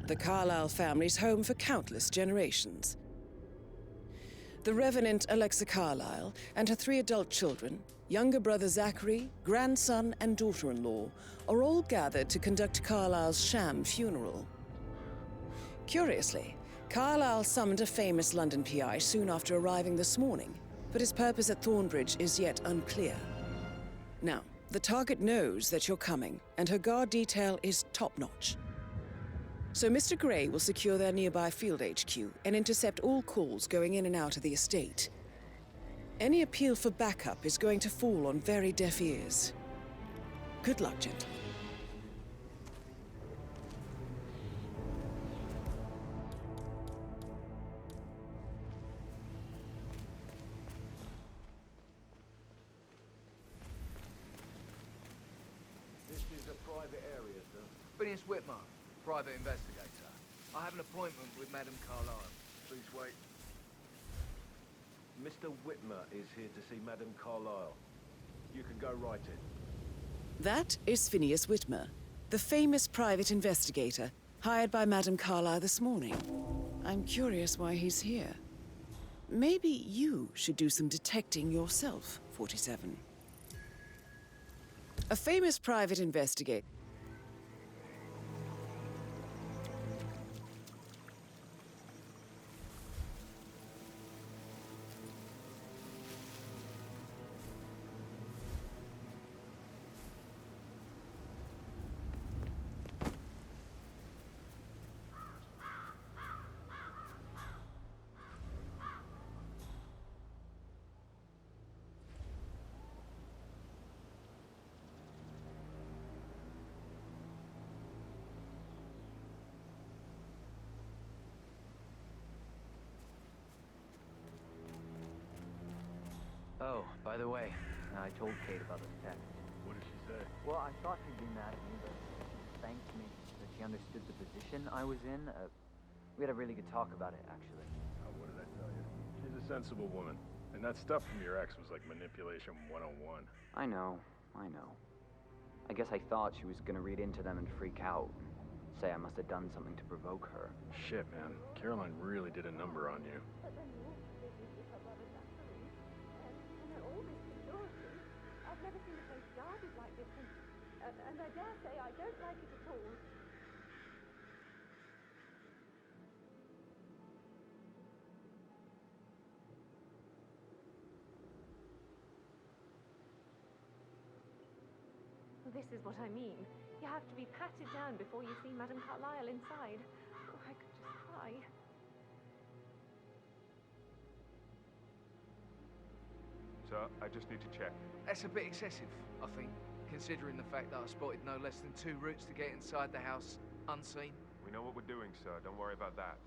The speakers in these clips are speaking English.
the Carlyle family's home for countless generations. The Revenant Alexa Carlyle and her 3 adult children, younger brother Zachary, grandson and daughter-in-law, are all gathered to conduct Carlyle's sham funeral. Curiously, Carlyle summoned a famous London PI soon after arriving this morning, but his purpose at Thornbridge is yet unclear. Now, the target knows that you're coming, and her guard detail is top-notch. So Mr. Gray will secure their nearby field HQ and intercept all calls going in and out of the estate. Any appeal for backup is going to fall on very deaf ears. Good luck, gentlemen. This is a private area, sir. Phineas Whitmer, private investigator. I have an appointment with Madame Carlyle. Please wait. Mr. Whitmer is here to see Madame Carlyle. You can go right in. That is Phineas Whitmer, the famous private investigator hired by Madame Carlyle this morning. I'm curious why he's here. Maybe you should do some detecting yourself, 47. A famous private investigator. Oh, by the way, I told Kate about this text. What did she say? Well, I thought she'd be mad at me, but she thanked me that she understood the position I was in. We had a really good talk about it, actually. Oh, what did I tell you? She's a sensible woman. And that stuff from your ex was like manipulation 101. I know. I guess I thought she was gonna read into them and freak out. Say I must have done something to provoke her. Shit, man. Caroline really did a number on you. But then you also business with her brother Zachary, and all this security. I've never seen a place guarded like this, and I dare say I don't like it at all. This is what I mean. You have to be patted down before you see Madame Carlyle inside. Oh, I could just cry. Sir, I just need to check. That's a bit excessive, I think, considering the fact that I spotted no less than 2 routes to get inside the house unseen. We know what we're doing, sir. Don't worry about that.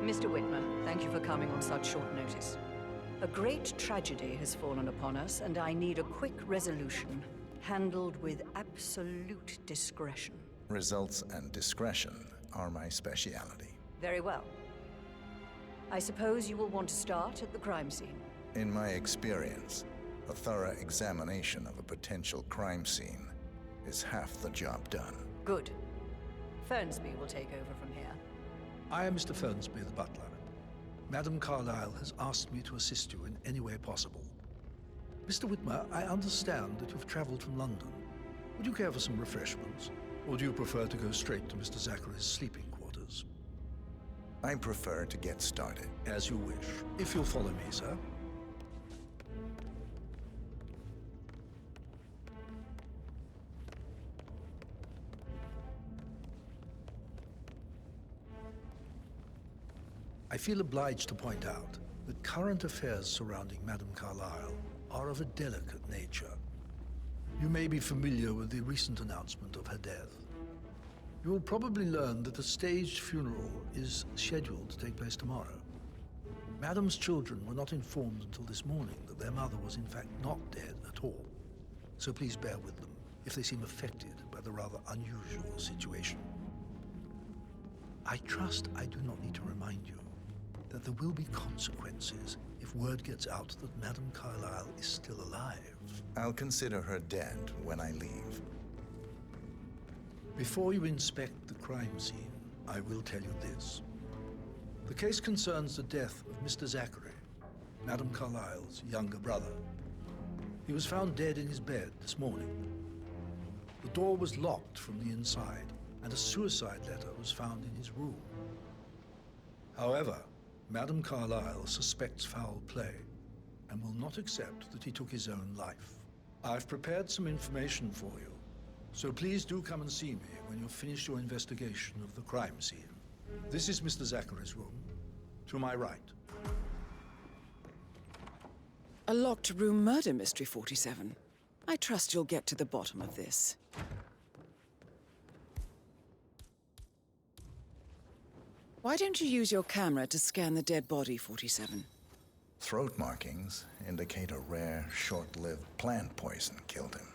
Mr. Whitmer, thank you for coming on such short notice. A great tragedy has fallen upon us, and I need a quick resolution, handled with absolute discretion. Results and discretion are my speciality. Very well. I suppose you will want to start at the crime scene. In my experience, a thorough examination of a potential crime scene is half the job done. Good. Fernsby will take over from here. I am Mr. Fernsby, the butler. Madame Carlyle has asked me to assist you in any way possible. Mr. Whitmer, I understand that you've traveled from London. Would you care for some refreshments? Or do you prefer to go straight to Mr. Zachary's sleeping quarters? I prefer to get started. As you wish. If you'll follow me, sir. I feel obliged to point out that current affairs surrounding Madame Carlyle are of a delicate nature. You may be familiar with the recent announcement of her death. You will probably learn that a staged funeral is scheduled to take place tomorrow. Madame's children were not informed until this morning that their mother was in fact not dead at all. So please bear with them if they seem affected by the rather unusual situation. I trust I do not need to remind you that there will be consequences if word gets out that Madame Carlyle is still alive. I'll consider her dead when I leave. Before you inspect the crime scene, I will tell you this. The case concerns the death of Mr. Zachary, Madame Carlyle's younger brother. He was found dead in his bed this morning. The door was locked from the inside, and a suicide letter was found in his room. However, Madame Carlyle suspects foul play and will not accept that he took his own life. I've prepared some information for you, so please do come and see me when you've finished your investigation of the crime scene. This is Mr. Zachary's room, to my right. A locked room murder mystery, 47. I trust you'll get to the bottom of this. Why don't you use your camera to scan the dead body, 47? Throat markings indicate a rare, short-lived plant poison killed him.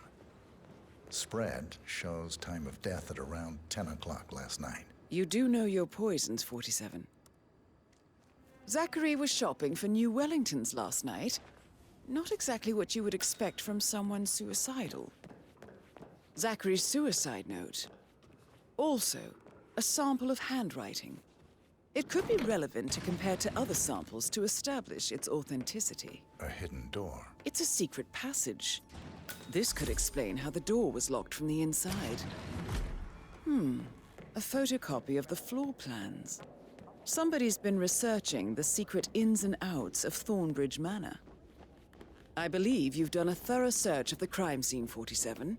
Spread shows time of death at around 10 o'clock last night. You do know your poisons, 47. Zachary was shopping for new Wellingtons last night. Not exactly what you would expect from someone suicidal. Zachary's suicide note. Also, a sample of handwriting. It could be relevant to compare to other samples to establish its authenticity. A hidden door. It's a secret passage. This could explain how the door was locked from the inside. A photocopy of the floor plans. Somebody's been researching the secret ins and outs of Thornbridge Manor. I believe you've done a thorough search of the crime scene, 47.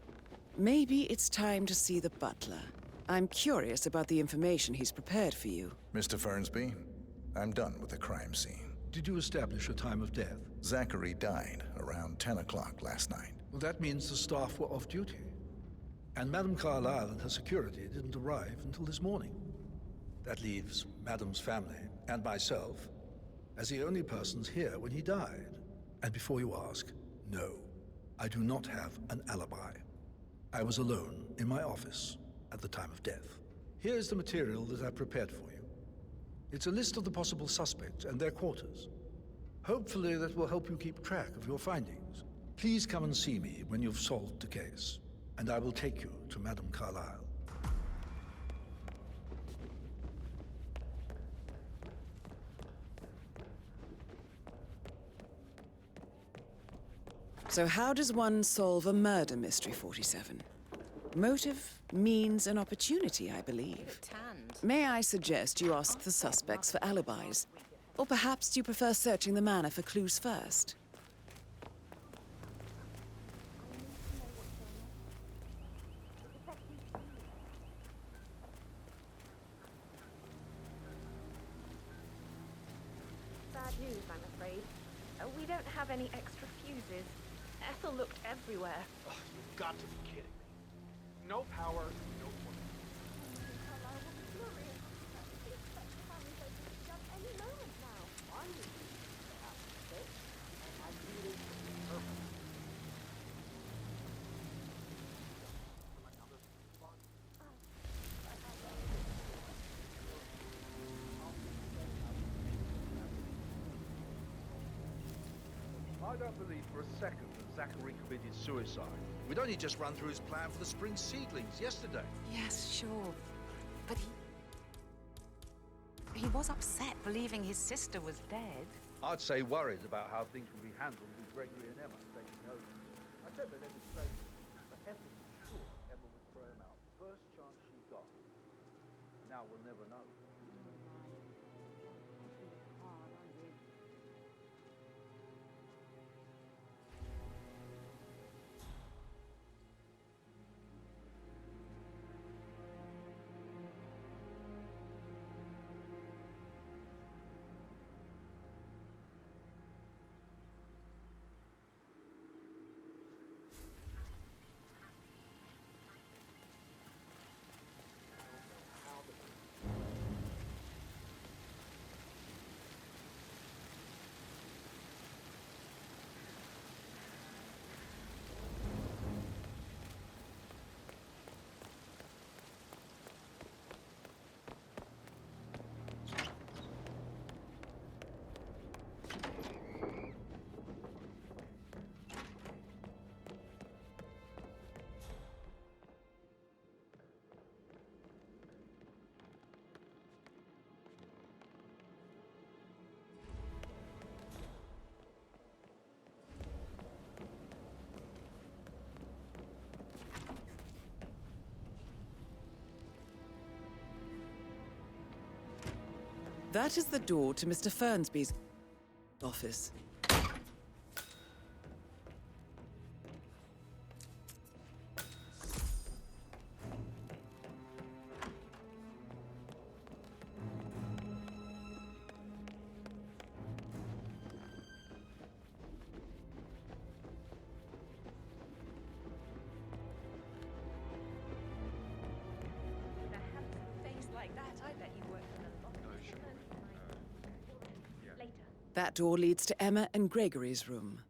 Maybe it's time to see the butler. I'm curious about the information he's prepared for you. Mr. Fernsby, I'm done with the crime scene. Did you establish a time of death? Zachary died around 10 o'clock last night. Well, that means the staff were off duty. And Madame Carlyle and her security didn't arrive until this morning. That leaves Madame's family and myself as the only persons here when he died. And before you ask, no, I do not have an alibi. I was alone in my office at the time of death. Here's the material that I prepared for you. It's a list of the possible suspects and their quarters. Hopefully that will help you keep track of your findings. Please come and see me when you've solved the case, and I will take you to Madame Carlyle. So how does one solve a murder mystery, 47? Motive, means, and opportunity, I believe. May I suggest you ask the suspects for alibis? Or perhaps you prefer searching the manor for clues first? Bad news, I'm afraid. We don't have any extra fuses. Ethel looked everywhere. Oh, you've got to be kidding me. No power, no fun. Carlyle will be furious. He expects to find those just any moment now. I need to have this, and I need it perfect. I don't believe for a second that Zachary committed suicide. We'd only just run through his plan for the spring seedlings yesterday. Yes, sure. But he was upset believing his sister was dead. I'd say worried about how things will be handled with Gregory and Emma taking over. I said that every say, but Helen was sure Emma would throw him out first chance she got. Now we'll never know. That is the door to Mr. Fernsby's office. With a handsome face like that, I bet you work for the lot. Later. That door leads to Emma and Gregory's room.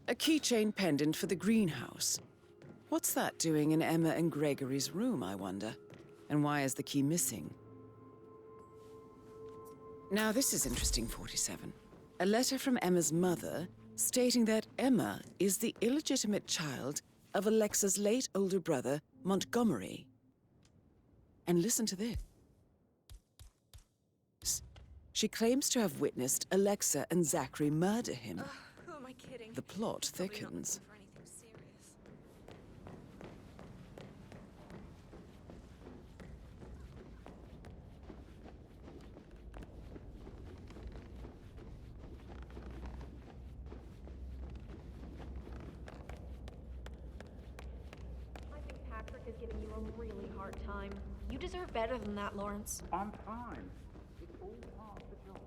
A keychain pendant for the greenhouse. What's that doing in Emma and Gregory's room, I wonder? And why is the key missing? Now this is interesting, 47. A letter from Emma's mother stating that Emma is the illegitimate child of Alexa's late older brother, Montgomery. And listen to this. She claims to have witnessed Alexa and Zachary murder him. Who am I kidding? The plot thickens. For anything serious. I think Patrick is giving you a really hard time. You deserve better than that, Lawrence. I'm fine. It's all part of the job.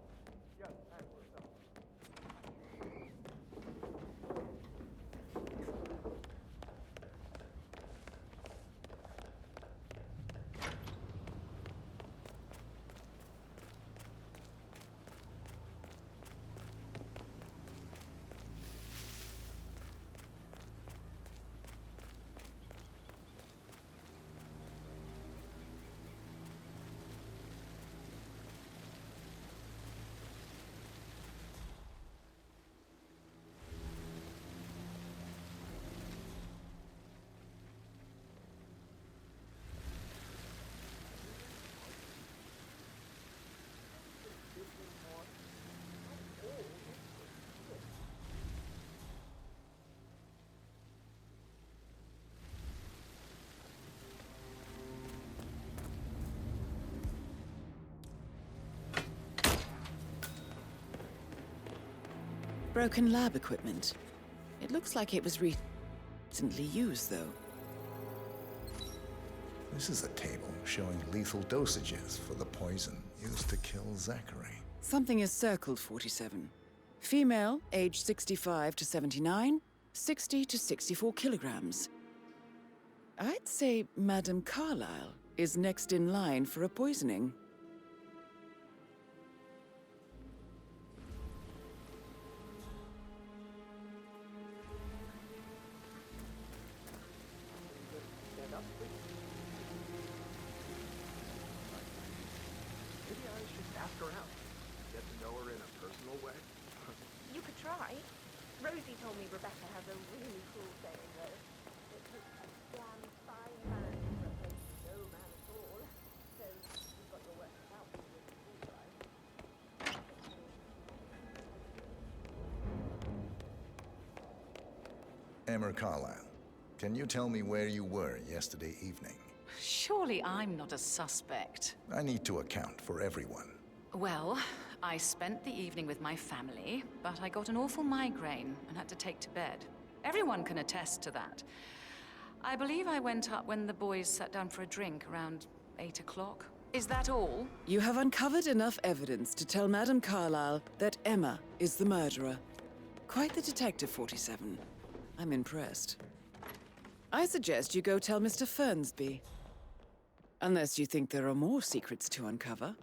Broken lab equipment. It looks like it was recently used, though. This is a table showing lethal dosages for the poison used to kill Zachary. Something is circled, 47. Female, age 65 to 79, 60 to 64 kilograms. I'd say Madame Carlyle is next in line for a poisoning. her out? Get to know her in a personal way? You could try. Rosie told me Rebecca has a really cool saying, though. It takes a damn fine man to replace no man at all. So, you've got your work cut out for you with the school drive. Emma Carlyle, can you tell me where you were yesterday evening? Surely I'm not a suspect. I need to account for everyone. Well, I spent the evening with my family, but I got an awful migraine and had to take to bed. Everyone can attest to that. I believe I went up when the boys sat down for a drink around 8 o'clock. Is that all? You have uncovered enough evidence to tell Madame Carlyle that Emma is the murderer. Quite the detective, 47. I'm impressed. I suggest you go tell Mr. Fernsby. Unless you think there are more secrets to uncover.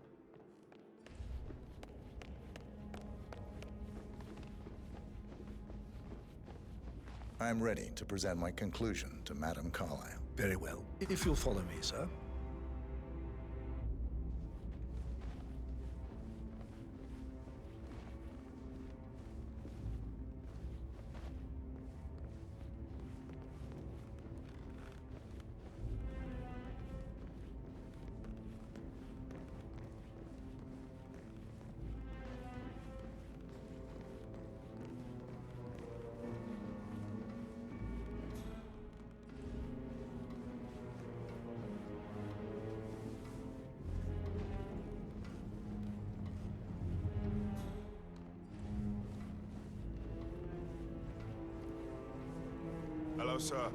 I'm ready to present my conclusion to Madame Carlyle. Very well. If you'll follow me, sir. Hello, sir.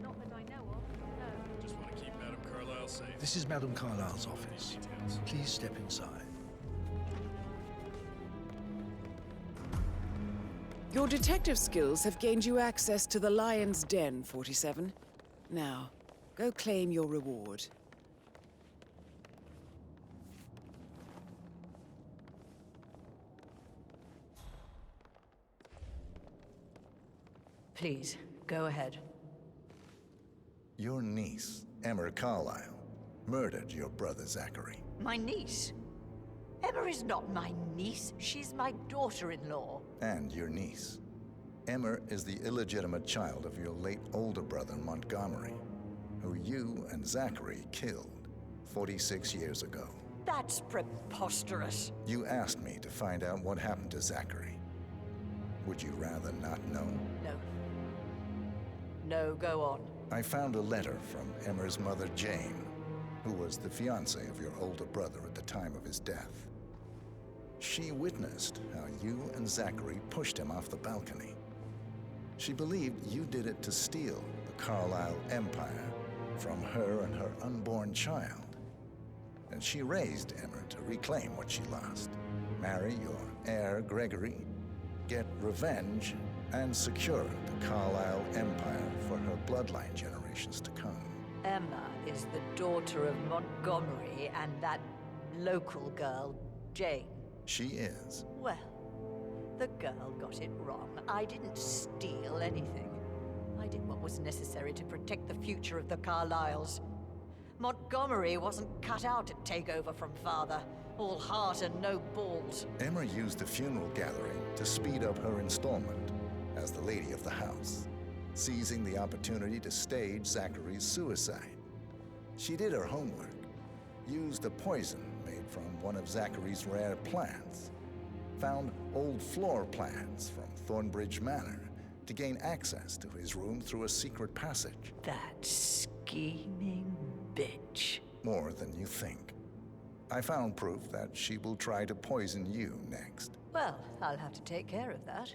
Not that I know of, no. Just want to keep Madame Carlyle safe. This is Madame Carlyle's office. Please step inside. Your detective skills have gained you access to the Lion's Den, 47. Now, go claim your reward. Please, go ahead. Your niece, Emma Carlyle, murdered your brother Zachary. My niece? Emma is not my niece. She's my daughter-in-law. And your niece. Emma is the illegitimate child of your late older brother Montgomery, who you and Zachary killed 46 years ago. That's preposterous. You asked me to find out what happened to Zachary. Would you rather not know? No. No, go on. I found a letter from Emma's mother, Jane, who was the fiancée of your older brother at the time of his death. She witnessed how you and Zachary pushed him off the balcony. She believed you did it to steal the Carlyle empire from her and her unborn child. And she raised Emma to reclaim what she lost. Marry your heir, Gregory, get revenge, and secure the Carlyle empire for her bloodline generations to come. Emma is the daughter of Montgomery and that local girl, Jane. She is. Well, the girl got it wrong. I didn't steal anything. I did what was necessary to protect the future of the Carlyles. Montgomery wasn't cut out to take over from father. All heart and no balls. Emma used the funeral gathering to speed up her installment as the lady of the house, seizing the opportunity to stage Zachary's suicide. She did her homework, used a poison made from one of Zachary's rare plants, found old floor plans from Thornbridge Manor to gain access to his room through a secret passage. That scheming bitch. More than you think. I found proof that she will try to poison you next. Well, I'll have to take care of that.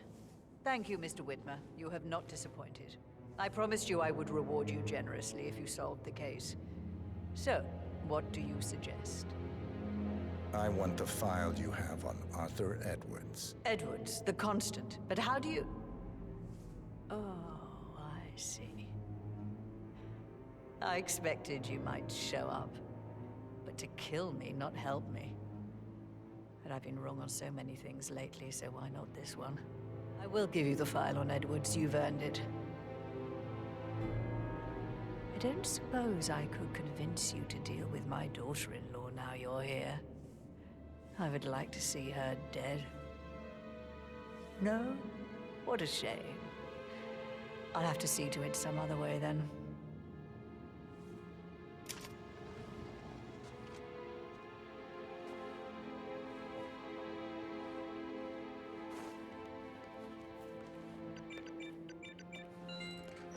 Thank you, Mr. Whitmer. You have not disappointed. I promised you I would reward you generously if you solved the case. So, what do you suggest? I want the file you have on Arthur Edwards. Edwards, the constant. But how do you... Oh, I see. I expected you might show up. But to kill me, not help me. But I've been wrong on so many things lately, so why not this one? I will give you the file on Edwards. You've earned it. I don't suppose I could convince you to deal with my daughter-in-law now you're here. I would like to see her dead. No? What a shame. I'll have to see to it some other way then.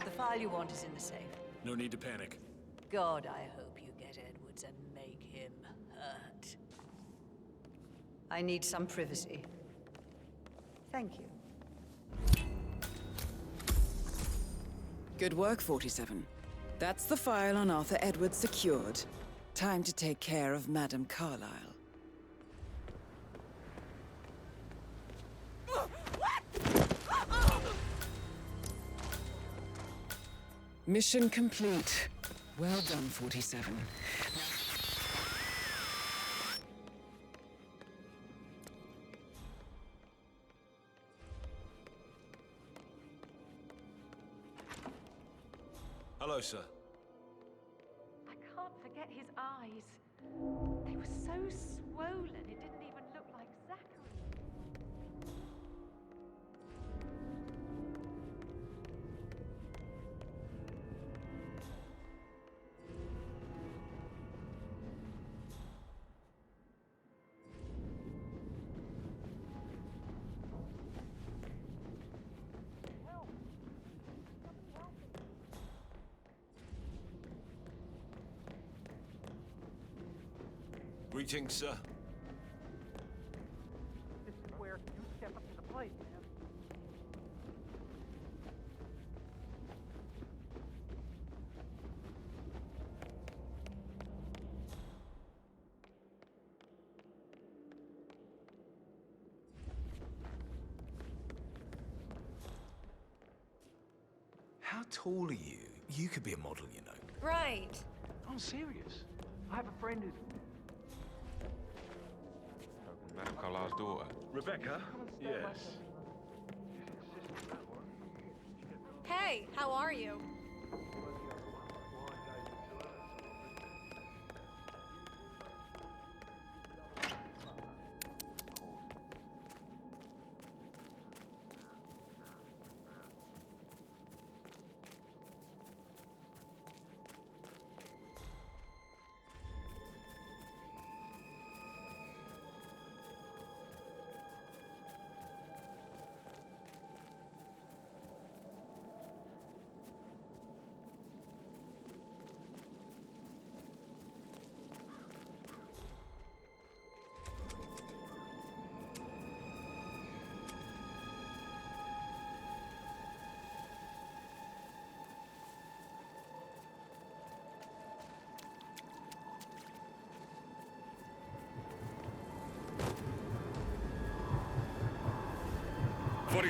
The file you want is in the safe. No need to panic. God, I hope you get Edwards and make him hurt. I need some privacy. Thank you. Good work, 47. That's the file on Arthur Edwards secured. Time to take care of Madame Carlyle. Mission complete. Well done, 47. Hello, sir. I can't forget his eyes. They were so swollen, it didn't even look like Zachary. Greetings, sir. This is where you step up to the plate, man. How tall are you? You could be a model, you know. Right. I'm serious. I have a friend who's... Madame Carlyle's daughter. Rebecca? Yes. Hey, how are you?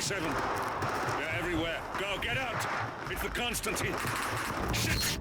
They're everywhere. Go, get out! It's the Constantine. Shit!